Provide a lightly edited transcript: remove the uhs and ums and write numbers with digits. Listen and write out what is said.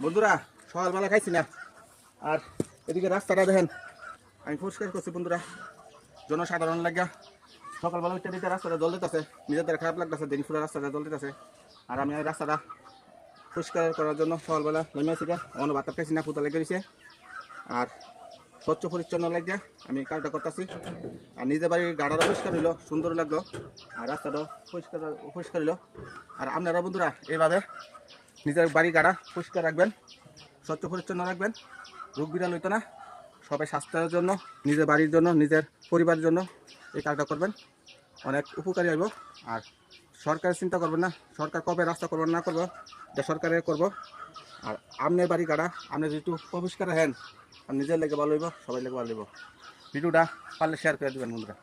বন্ধুরা সকালবেলা খাইছি না, আর এদিকে রাস্তাটা দেখেন আমি পরিষ্কার করছি বন্ধুরা। জনসাধারণ লাগিয়া সকালবেলা উঠতে দিতে রাস্তাটা জল দিতেছে, নিজেদের খারাপ লাগতেছে, দেরি ফুলে রাস্তাটা জল দিতেছে। আর আমি এই রাস্তাটা পরিষ্কার করার জন্য সকালবেলা নেমেছি, অন্য ভাত খাইছি না, ফুতা লেগে দিছে। আর স্বচ্ছ পরিচ্ছন্ন লাগিয়া আমি কাজটা করতেছি। আর নিজের বাড়ির গাড়াটা পরিষ্কার হইলো, সুন্দর লাগলো, আর রাস্তাটাও পরিষ্কার পরিষ্কার হইলো। আর আপনারা বন্ধুরা এইভাবে নিজের বাড়ি গাড়া পরিষ্কার রাখবেন, স্বচ্ছ পরিচ্ছন্ন রাখবেন, রোগ বিড়াল হইতো না। সবাই স্বাস্থ্যের জন্য, নিজের বাড়ির জন্য, নিজের পরিবারের জন্য এই কাজটা করবেন, অনেক উপকারী হইব। আর সরকারের চিন্তা করবেন না, সরকার কবে রাস্তা করবেন না করবো, এটা সরকারের করব। আর আপনার বাড়ি গাড়া আপনি যেহেতু পরিষ্কার রাখেন, আর নিজের লেগে ভালো হইব, সবাই লেগে ভালো হইব। ভিডিওটা পারলে শেয়ার করে দেবেন বন্ধুরা।